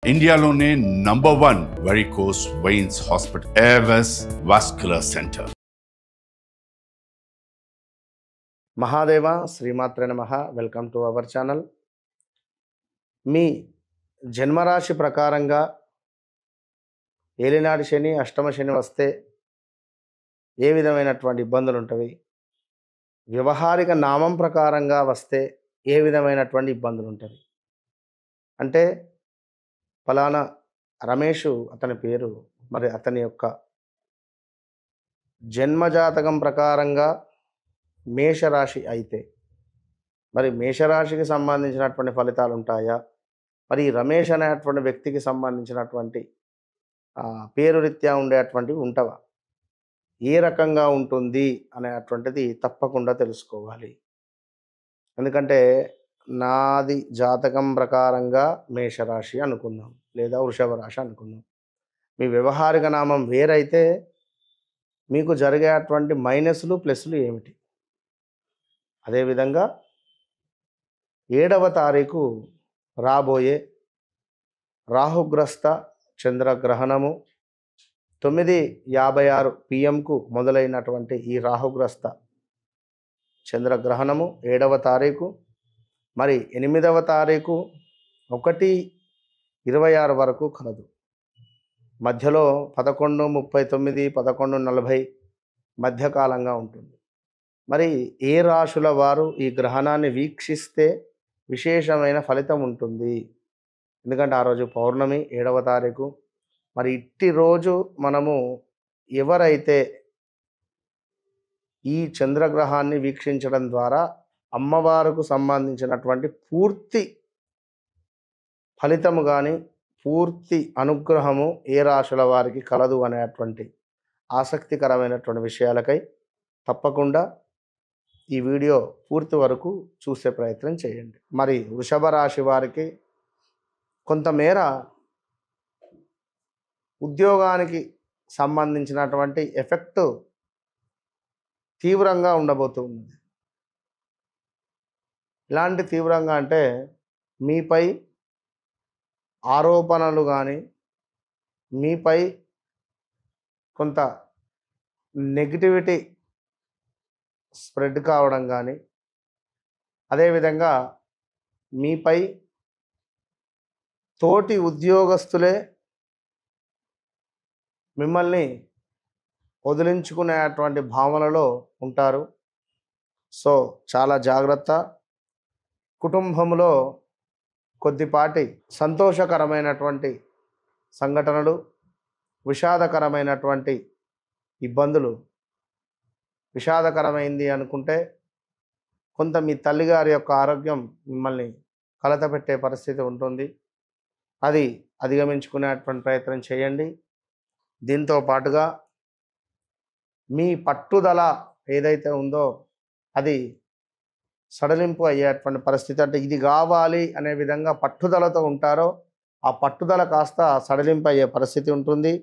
ఇండియాలోనే #1 varicose veins hospital Avis vascular centre. Mahadeva శ్రీమాత్రే నమః. Welcome to our channel. మీ జన్మరాశి ప్రకారంగా ఏలినాటి శని, అష్టమ శని వస్తే ఏ విధమైనటువంటి ఇబ్బందులు ఉంటాయి, వ్యవహారిక నామం ప్రకారంగా వస్తే ఏ విధమైనటువంటి ఇబ్బందులు ఉంటాయి అంటే, ఫలానా రమేషు అతని పేరు, మరి అతని యొక్క జన్మజాతకం ప్రకారంగా మేషరాశి అయితే మరి మేషరాశికి సంబంధించినటువంటి ఫలితాలు ఉంటాయా, మరి రమేష్ అనేటువంటి వ్యక్తికి సంబంధించినటువంటి పేరు రీత్యా ఉండేటువంటివి ఉంటవా, ఏ రకంగా ఉంటుంది అనేటువంటిది తప్పకుండా తెలుసుకోవాలి. ఎందుకంటే నాది జాతకం ప్రకారంగా మేషరాశి అనుకుందాం, లేదా వృషభ రాశి అనుకుందాం. మీ వ్యవహారిక నామం వేరైతే మీకు జరిగేటువంటి మైనస్లు ప్లస్లు ఏమిటి? అదేవిధంగా 7వ తారీఖు రాబోయే రాహుగ్రస్త చంద్రగ్రహణము 9:56 PM మొదలైనటువంటి ఈ రాహుగ్రస్త చంద్రగ్రహణము 7వ తారీఖు, మరి 8వ తారీఖు 1:26 వరకు కలదు. మధ్యలో 11:39, 11:40 మధ్యకాలంగా ఉంటుంది. మరి ఏ రాశుల వారు ఈ గ్రహణాన్ని వీక్షిస్తే విశేషమైన ఫలితం ఉంటుంది? ఎందుకంటే ఆ రోజు పౌర్ణమి 7వ తారీఖు. మరి ఇట్టి రోజు మనము ఎవరైతే ఈ చంద్రగ్రహాన్ని వీక్షించడం ద్వారా అమ్మవారికి సంబంధించినటువంటి పూర్తి ఫలితము కానీ పూర్తి అనుగ్రహము ఏ రాశుల వారికి కలదు అనేటువంటి ఆసక్తికరమైనటువంటి విషయాలకై తప్పకుండా ఈ వీడియో పూర్తి వరకు చూసే ప్రయత్నం చేయండి. మరి వృషభ రాశి వారికి కొంతమేర ఉద్యోగానికి సంబంధించినటువంటి ఎఫెక్ట్ తీవ్రంగా ఉండబోతుంది. ఇలాంటి తీవ్రంగా అంటే మీపై ఆరోపణలు కానీ, మీపై కొంత నెగిటివిటీ స్ప్రెడ్ కావడం కానీ, అదేవిధంగా మీపై తోటి ఉద్యోగస్తులే మిమ్మల్ని వదిలించుకునేటువంటి భావనలో ఉంటారు. సో చాలా జాగ్రత్త. కుటుంబంలో కొద్దిపాటి సంతోషకరమైనటువంటి సంఘటనలు, విషాదకరమైనటువంటి ఇబ్బందులు. విషాదకరమైంది అనుకుంటే కొంత మీ తల్లిగారి యొక్క ఆరోగ్యం మిమ్మల్ని కలతపెట్టే పరిస్థితి ఉంటుంది. అది అధిగమించుకునేటువంటి ప్రయత్నం చేయండి. దీంతో పాటుగా మీ పట్టుదల ఏదైతే ఉందో అది సడలింపు అయ్యేటువంటి పరిస్థితి. అంటే ఇది కావాలి అనే విధంగా పట్టుదలతో ఉంటారో ఆ పట్టుదల కాస్త సడలింపు అయ్యే పరిస్థితి ఉంటుంది.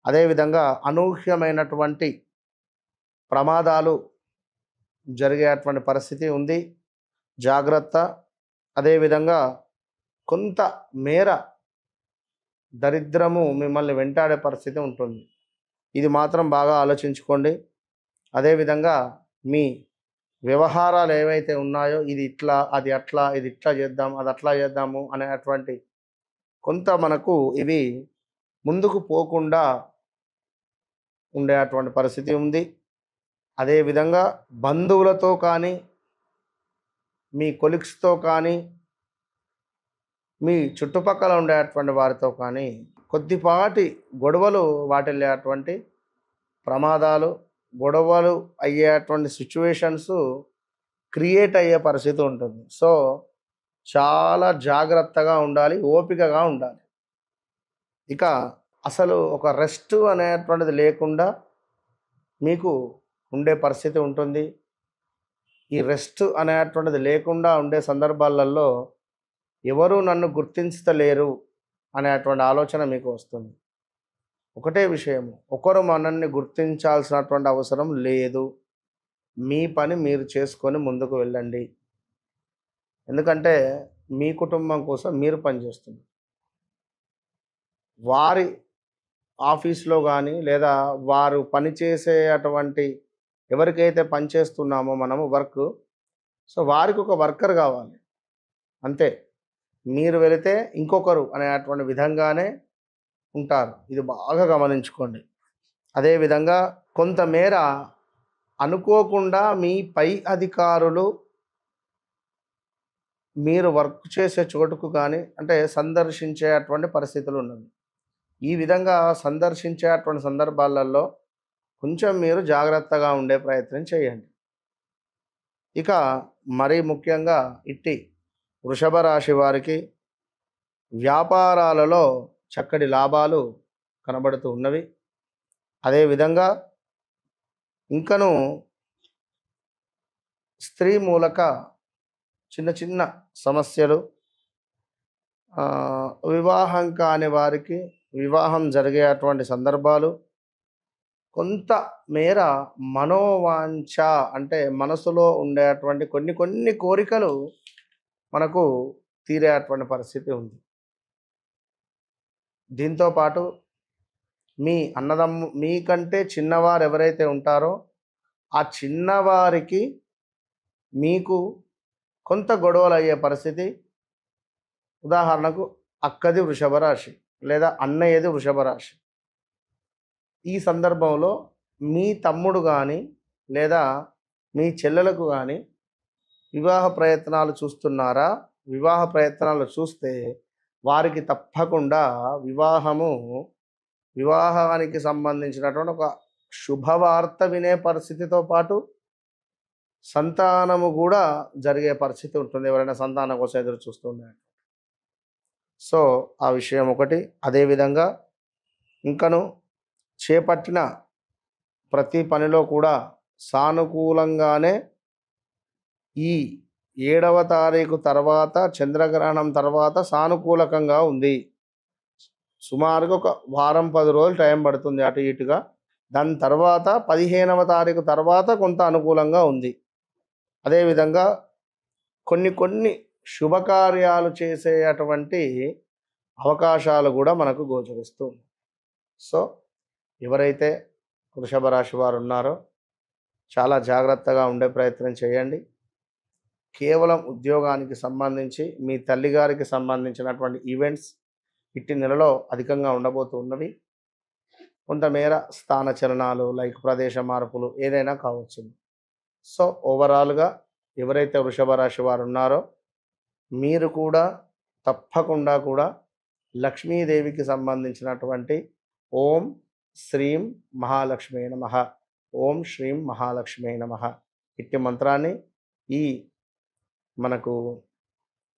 అదేవిధంగా అనూహ్యమైనటువంటి ప్రమాదాలు జరిగేటువంటి పరిస్థితి ఉంది. జాగ్రత్త. అదేవిధంగా కొంత మేర దరిద్రము మిమ్మల్ని వెంటాడే పరిస్థితి ఉంటుంది. ఇది మాత్రం బాగా ఆలోచించుకోండి. అదేవిధంగా మీ వ్యవహారాలు ఏవైతే ఉన్నాయో ఇది ఇట్లా, అది అట్లా, ఇది ఇట్లా చేద్దాం, అది అట్లా చేద్దాము అనేటువంటి కొంత మనకు ఇవి ముందుకు పోకుండా ఉండేటువంటి పరిస్థితి ఉంది. అదేవిధంగా బంధువులతో కానీ, మీ కొలీగ్స్తో కానీ, మీ చుట్టుపక్కల ఉండేటువంటి వారితో కానీ కొద్దిపాటి గొడవలు వాటిల్లేటువంటి ప్రమాదాలు, గొడవలు అయ్యేటువంటి సిచ్యువేషన్స్ క్రియేట్ అయ్యే పరిస్థితి ఉంటుంది. సో చాలా జాగ్రత్తగా ఉండాలి, ఓపికగా ఉండాలి. ఇక అసలు ఒక రెస్ట్ అనేటువంటిది లేకుండా మీకు ఉండే పరిస్థితి ఉంటుంది. ఈ రెస్ట్ అనేటువంటిది లేకుండా ఉండే సందర్భాలలో ఎవరు నన్ను గుర్తించలేరు అనేటువంటి ఆలోచన మీకు వస్తుంది. ఒకటే విషయము, ఒకరు మనల్ని గుర్తించాల్సినటువంటి అవసరం లేదు. మీ పని మీరు చేసుకొని ముందుకు వెళ్ళండి. ఎందుకంటే మీ కుటుంబం కోసం మీరు పనిచేస్తున్నారు. వారి ఆఫీస్లో కానీ లేదా వారు పనిచేసే అటువంటి ఎవరికైతే పనిచేస్తున్నామో మనము వర్క్, సో వారికి ఒక వర్కర్ కావాలి అంతే. మీరు వెళితే ఇంకొకరు అనేటువంటి విధంగానే ఉంటారు. ఇది బాగా గమనించుకోండి. అదేవిధంగా కొంతమేర అనుకోకుండా మీ పై అధికారులు మీరు వర్క్ చేసే చోటుకు కానీ అంటే సందర్శించేటువంటి పరిస్థితులు ఉన్నవి. ఈ విధంగా సందర్శించేటువంటి సందర్భాలలో కొంచెం మీరు జాగ్రత్తగా ఉండే ప్రయత్నం చేయండి. ఇక మరీ ముఖ్యంగా ఇట్టి వృషభ రాశి వారికి వ్యాపారాలలో చక్కటి లాభాలు కనబడుతూ ఉన్నవి. అదేవిధంగా ఇంకను స్త్రీ మూలక చిన్న చిన్న సమస్యలు, వివాహం కాని వారికి వివాహం జరిగేటువంటి సందర్భాలు, కొంత మేర మనోవాంఛ అంటే మనసులో ఉండేటువంటి కొన్ని కోరికలు మనకు తీరేటువంటి పరిస్థితి ఉంది. దీంతోపాటు మీ అన్నదమ్ము మీకంటే చిన్నవారు ఎవరైతే ఉంటారో ఆ చిన్నవారికి మీకు కొంత గొడవలు అయ్యే పరిస్థితి. ఉదాహరణకు అక్కది వృషభ రాశి లేదా అన్నయ్యది వృషభ రాశి. ఈ సందర్భంలో మీ తమ్ముడు కానీ లేదా మీ చెల్లెలకు కానీ వివాహ ప్రయత్నాలు చూస్తున్నారా? వివాహ ప్రయత్నాలు చూస్తే వారికి తప్పకుండా వివాహానికి సంబంధించినటువంటి ఒక శుభవార్త వినే పరిస్థితితో పాటు సంతానము కూడా జరిగే పరిస్థితి ఉంటుంది, ఎవరైనా సంతానం కోసం ఎదురు చూస్తున్నారు. సో ఆ విషయం ఒకటి. అదేవిధంగా ఇంకను చేపట్టిన ప్రతి పనిలో కూడా సానుకూలంగానే ఈ 7వ తారీఖు తర్వాత చంద్రగ్రహణం తర్వాత సానుకూలకంగా ఉంది. సుమారుగా ఒక వారం 10 రోజులు టైం పడుతుంది అటు ఇటుగా. దాని తర్వాత 15వ తారీఖు తర్వాత కొంత అనుకూలంగా ఉంది. అదేవిధంగా కొన్ని శుభకార్యాలు చేసేటువంటి అవకాశాలు కూడా మనకు గోచరిస్తుంది. సో ఎవరైతే వృషభ రాశి వారు ఉన్నారో చాలా జాగ్రత్తగా ఉండే ప్రయత్నం చేయండి. కేవలం ఉద్యోగానికి సంబంధించి మీ తల్లిగారికి సంబంధించినటువంటి ఈవెంట్స్ ఇట్టి నెలలో అధికంగా ఉండబోతున్నవి. కొంతమేర స్థాన చలనాలు లైక్ ప్రదేశ మార్పులు ఏదైనా కావచ్చు. సో ఓవరాల్గా ఎవరైతే వృషభ రాశి వారు ఉన్నారో మీరు కూడా తప్పకుండా కూడా లక్ష్మీదేవికి సంబంధించినటువంటి ఓం శ్రీం మహాలక్ష్మీ నమః, ఓం శ్రీం మహాలక్ష్మీ నమః ఇట్టి మంత్రాన్ని ఈ మనకు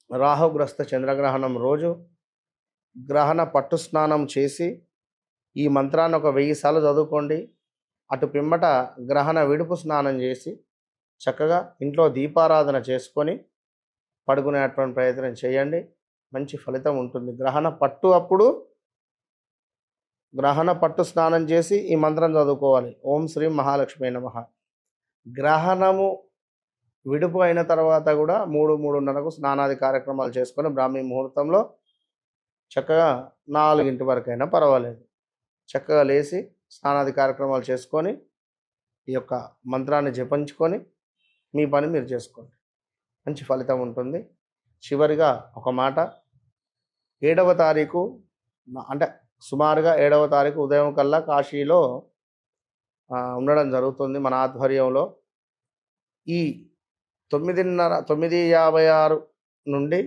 రాహుగ్రస్త చంద్రగ్రహణం రోజు గ్రహణ పట్టు స్నానం చేసి ఈ మంత్రాన్ని ఒక 1000 సార్లు చదువుకోండి. అటు పిమ్మట గ్రహణ విడుపు స్నానం చేసి చక్కగా ఇంట్లో దీపారాధన చేసుకొని పడుకునేటువంటి ప్రయత్నం చేయండి. మంచి ఫలితం ఉంటుంది. గ్రహణ పట్టు స్నానం చేసి ఈ మంత్రం చదువుకోవాలి. ఓం శ్రీ మహాలక్ష్మీ నమః. గ్రహణము విడుపు అయిన తర్వాత కూడా 3-3:30కు స్నానాది కార్యక్రమాలు చేసుకొని బ్రాహ్మీ ముహూర్తంలో చక్కగా 4 వరకైనా పర్వాలేదు చక్కగా లేచి స్నానాది కార్యక్రమాలు చేసుకొని ఈ యొక్క మంత్రాన్ని జపించుకొని మీ పని మీరు చేసుకోండి. మంచి ఫలితం ఉంటుంది. చివరిగా ఒక మాట, 7వ తారీఖు అంటే సుమారుగా 7వ తారీఖు ఉదయం కల్లా కాశీలో ఉండడం జరుగుతుంది మన ఆధ్వర్యంలో. ఈ 9:56 నుండి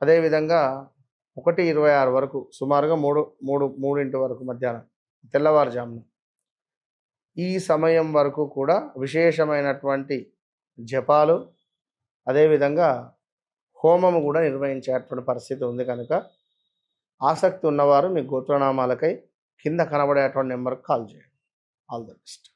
అదేవిధంగా 1:26 వరకు సుమారుగా 3 వరకు మధ్యాహ్నం తెల్లవారుజామున ఈ సమయం వరకు కూడా విశేషమైనటువంటి జపాలు అదేవిధంగా హోమము కూడా నిర్వహించేటువంటి పరిస్థితి ఉంది. కనుక ఆసక్తి ఉన్నవారు మీ గోత్రనామాలకై కింద కనబడేటువంటి నెంబర్కి కాల్ చేయండి. All the best.